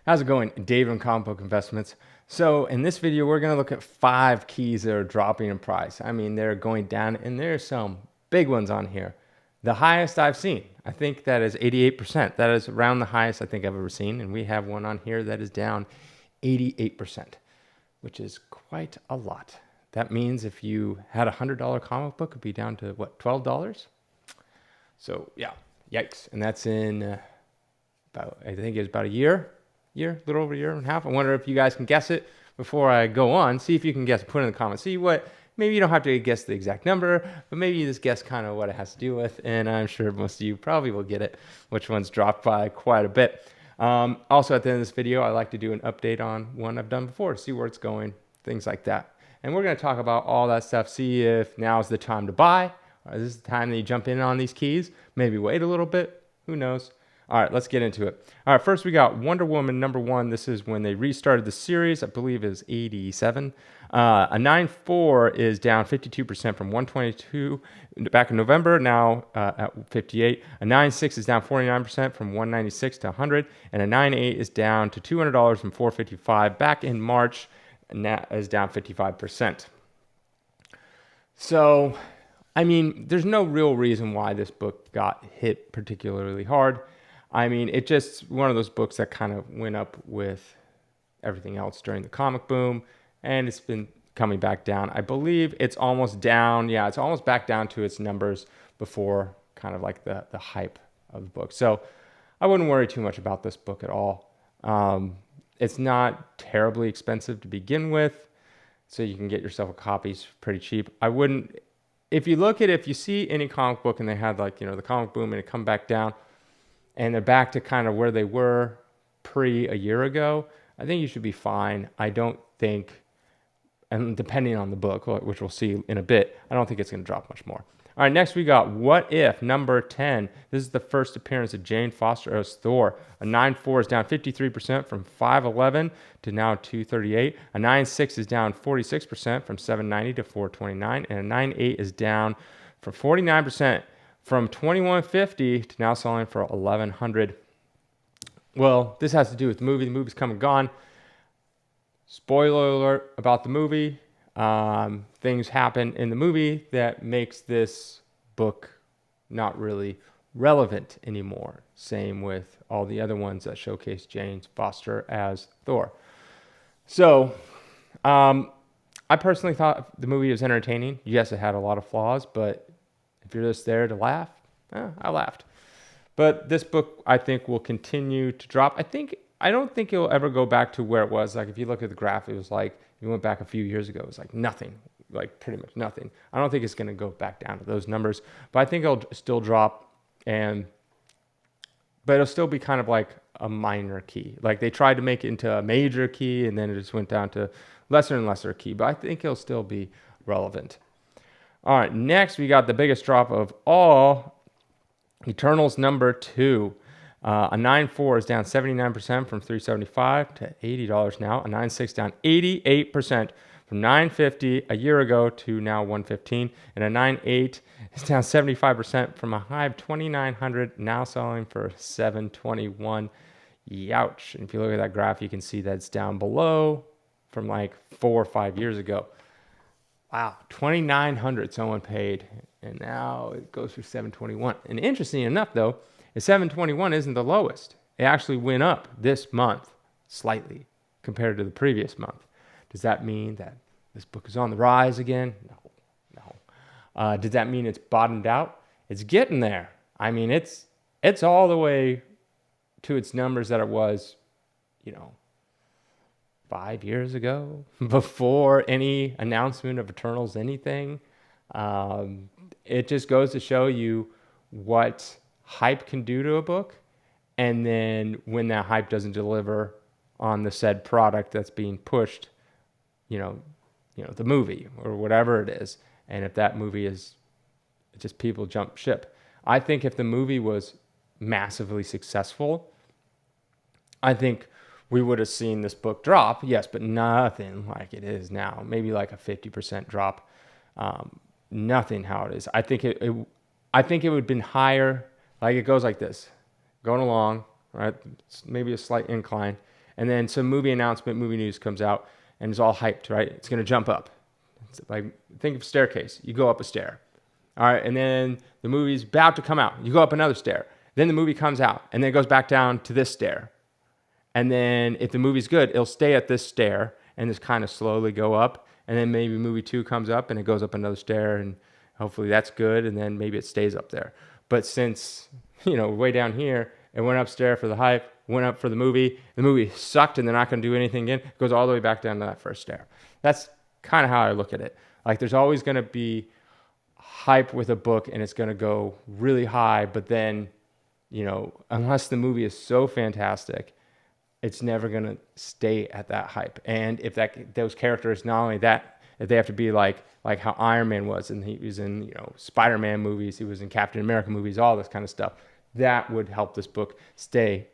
How's it going? Dave from Comic Book Investments. So in this video, we're going to look at 5 keys that are dropping in price. I mean, they're going down, and there's some big ones on here. The highest I've seen, I think that is 88%. That is around the highest I think I've ever seen. And we have one on here that is down 88%, which is quite a lot. That means if you had a $100 comic book, it'd be down to what, $12? So yeah, yikes. And that's in I think it's about a little over a year and a half. I wonder if you guys can guess it before I go on. See if you can guess. Put it in the comments. See what. Maybe you don't have to guess the exact number, but maybe you just guess kind of what it has to do with. And I'm sure most of you probably will get it. Which one's dropped by quite a bit. Also, at the end of this video, I like to do an update on one I've done before, see where it's going, things like that. And we're going to talk about all that stuff. See if now is the time to buy. Or is this the time that you jump in on these keys? Maybe wait a little bit. Who knows? All right, let's get into it. All right, first we got Wonder Woman #1. This is when they restarted the series. I believe is 87. A 9.4 is down 52% from 122 back in November, now at 58. A 9.6 is down 49% from 196 to 100. And a 9.8 is down to $200 from 455 back in March, and that is down 55%. So, I mean, there's no real reason why this book got hit particularly hard. I mean, it's just one of those books that kind of went up with everything else during the comic boom, and it's been coming back down. I believe it's almost down. Yeah, it's almost back down to its numbers before kind of like the hype of the book. So I wouldn't worry too much about this book at all. It's not terribly expensive to begin with, so you can get yourself a copy pretty cheap. I wouldn't, if you see any comic book and they had like, the comic boom and it come back down, and they're back to kind of where they were a year ago, I think you should be fine. I don't think, and depending on the book, which we'll see in a bit, I don't think it's going to drop much more. All right, next we got What If #10. This is the first appearance of Jane Foster as Thor. A 9.4 is down 53% from 511 to now 238. A 9.6 is down 46% from 790 to 429. And a 9.8 is down from 49% from 2150 to now selling for 1100. Well, this has to do with the movie. The movie's come and gone. Spoiler alert about the movie. Things happen in the movie that makes this book not really relevant anymore. Same with all the other ones that showcase Jane Foster as Thor. So, I personally thought the movie was entertaining. Yes, it had a lot of flaws, but if you're just there to laugh, I laughed. But this book, I think, will continue to drop. I don't think it'll ever go back to where it was. Like, if you look at the graph, it was like, if you went back a few years ago, it was like nothing, like pretty much nothing. I don't think it's going to go back down to those numbers, but I think it'll still drop, but it'll still be kind of like a minor key. Like, they tried to make it into a major key, and then it just went down to lesser and lesser key, but I think it'll still be relevant. All right, next we got the biggest drop of all, Eternals #2. A 9.4 is down 79% from 375 to $80 now. A 9.6 down 88% from 950 a year ago to now 115. And a 9.8 is down 75% from a high of 2,900, now selling for 721. Youch. And if you look at that graph, you can see that it's down below from like 4 or 5 years ago. Wow, 2,900 someone paid, and now it goes for 721. And interesting enough, though, is 721 isn't the lowest. It actually went up this month slightly compared to the previous month. Does that mean that this book is on the rise again? No. Does that mean it's bottomed out? It's getting there. I mean, it's all the way to its numbers that it was, 5 years ago, before any announcement of Eternals, anything. It just goes to show you what hype can do to a book, and then when that hype doesn't deliver on the said product that's being pushed, the movie or whatever it is, and if that movie is just people jump ship. I think if the movie was massively successful, I think we would have seen this book drop, yes, but nothing like it is now. Maybe like a 50% drop. Nothing how it is. I think it would have been higher. Like, it goes like this, going along, right? Maybe a slight incline, And then some movie announcement, movie news comes out, and it's all hyped, right? It's going to jump up. It's like, think of staircase. You go up a stair. All right, and then the movie's about to come out. You go up another stair. Then the movie comes out, and then it goes back down to this stair. And then if the movie's good, it'll stay at this stair and just kind of slowly go up. And then maybe movie 2 comes up and it goes up another stair, and hopefully that's good. And then maybe it stays up there. But since, way down here, it went upstairs for the hype, went up for the movie sucked and they're not going to do anything again, it goes all the way back down to that first stair. That's kind of how I look at it. Like, there's always going to be hype with a book and it's going to go really high, but then, unless the movie is so fantastic, it's never going to stay at that hype. And if those characters, not only that, if they have to be like how Iron Man was, and he was in, Spider-Man movies, he was in Captain America movies, all this kind of stuff, that would help this book stay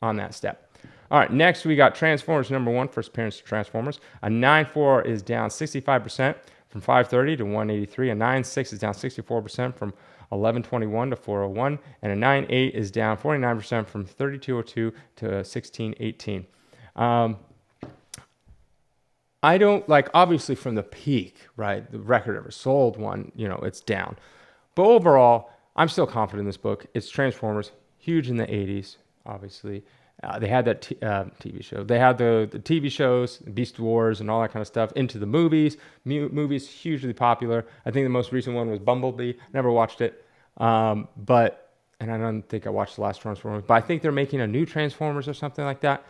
on that step. All right, next we got Transformers #1, first appearance of Transformers. A 9.4 is down 65% from 530 to 183. A 9.6 is down 64% from 1121 to 401. And a 9.8 is down 49% from 3202 to 1618. I don't obviously from the peak, right? The record ever sold one, it's down. But overall, I'm still confident in this book. It's Transformers, huge in the 80s, obviously. They had that TV show. They had the TV shows, Beast Wars, and all that kind of stuff, into the movies. Movies, hugely popular. I think the most recent one was Bumblebee. Never watched it. And I don't think I watched the last Transformers, but I think they're making a new Transformers or something like that.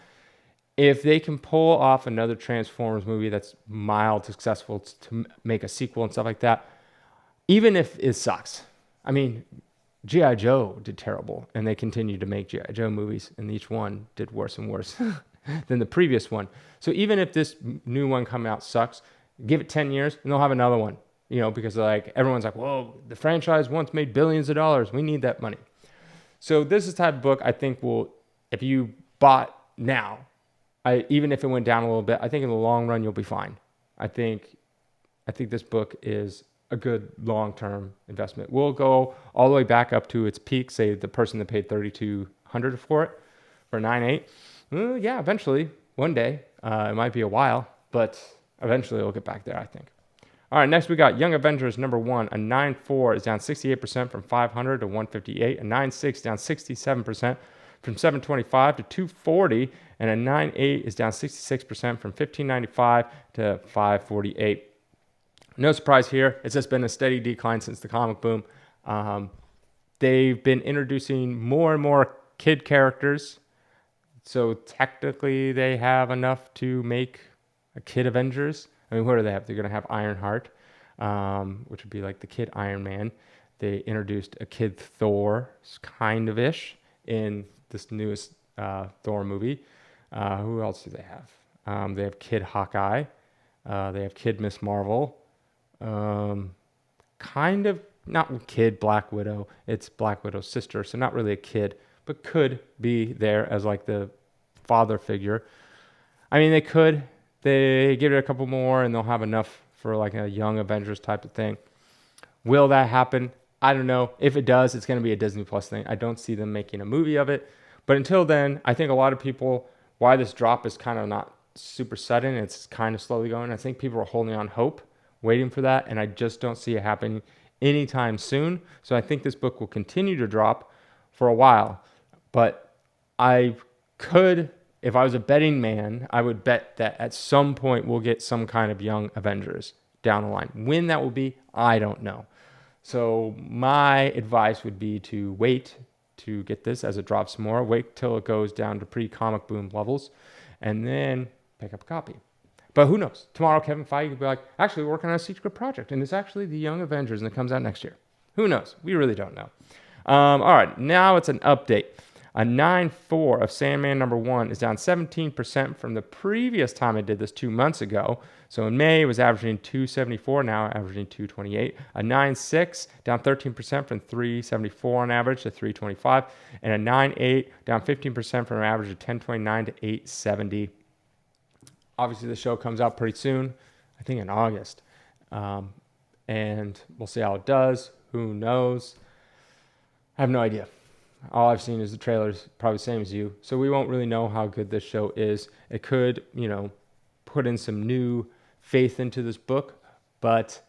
If they can pull off another Transformers movie that's mild, successful to make a sequel and stuff like that, even if it sucks. I mean, G.I. Joe did terrible, and they continued to make G.I. Joe movies, and each one did worse and worse than the previous one. So even if this new one come out sucks, give it 10 years, and they'll have another one, because everyone's like, whoa, the franchise once made billions of dollars. We need that money. So this is the type of book I think if you bought now, even if it went down a little bit, I think in the long run, you'll be fine. I think this book is a good long-term investment. We'll go all the way back up to its peak, say the person that paid $3,200 for it, for 9.8. Yeah, eventually, one day. It might be a while, but eventually it'll get back there, I think. All right, next we got Young Avengers #1. A 9.4 is down 68% from 500 to 158. A 9.6 down 67% from 725 to 240. And a 9.8 is down 66% from 1595 to 548. No surprise here. It's just been a steady decline since the comic boom. They've been introducing more and more kid characters. So technically they have enough to make a kid Avengers. I mean, what do they have? They're going to have Ironheart, which would be like the kid Iron Man. They introduced a kid Thor, kind of ish, in this newest Thor movie. Who else do they have? They have kid Hawkeye. They have kid Miss Marvel. Kind of not kid Black Widow. It's Black Widow's sister, so not really a kid, but could be there as like the father figure. I mean, they give it a couple more and they'll have enough for like a Young Avengers type of thing. Will that happen? I don't know. If it does, it's going to be a Disney Plus thing. I don't see them making a movie of it. But until then, I think a lot of people, why this drop is kind of not super sudden, it's kind of slowly going. I think people are holding on hope, waiting for that, and I just don't see it happening anytime soon. So I think this book will continue to drop for a while. But I could, if I was a betting man, I would bet that at some point we'll get some kind of Young Avengers down the line. When that will be, I don't know. So my advice would be to wait to get this as it drops more. Wait till it goes down to pre-comic boom levels, and then pick up a copy. But who knows? Tomorrow, Kevin Feige could be like, actually, we're working on a secret project, and it's actually the Young Avengers, and it comes out next year. Who knows? We really don't know. All right, now it's an update. A 9.4 of Sandman #1 is down 17% from the previous time I did this 2 months ago. So in May, it was averaging 274, now averaging 228. A 9.6 down 13% from 374 on average to 325. And a 9.8 down 15% from an average of 1029 to 870. Obviously, the show comes out pretty soon, I think in August. And we'll see how it does. Who knows? I have no idea. All I've seen is the trailers, probably the same as you. So we won't really know how good this show is. It could, put in some new faith into this book, but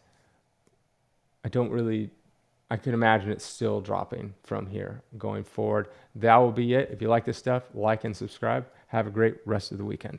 I can imagine it still dropping from here going forward. That will be it. If you like this stuff, like and subscribe. Have a great rest of the weekend.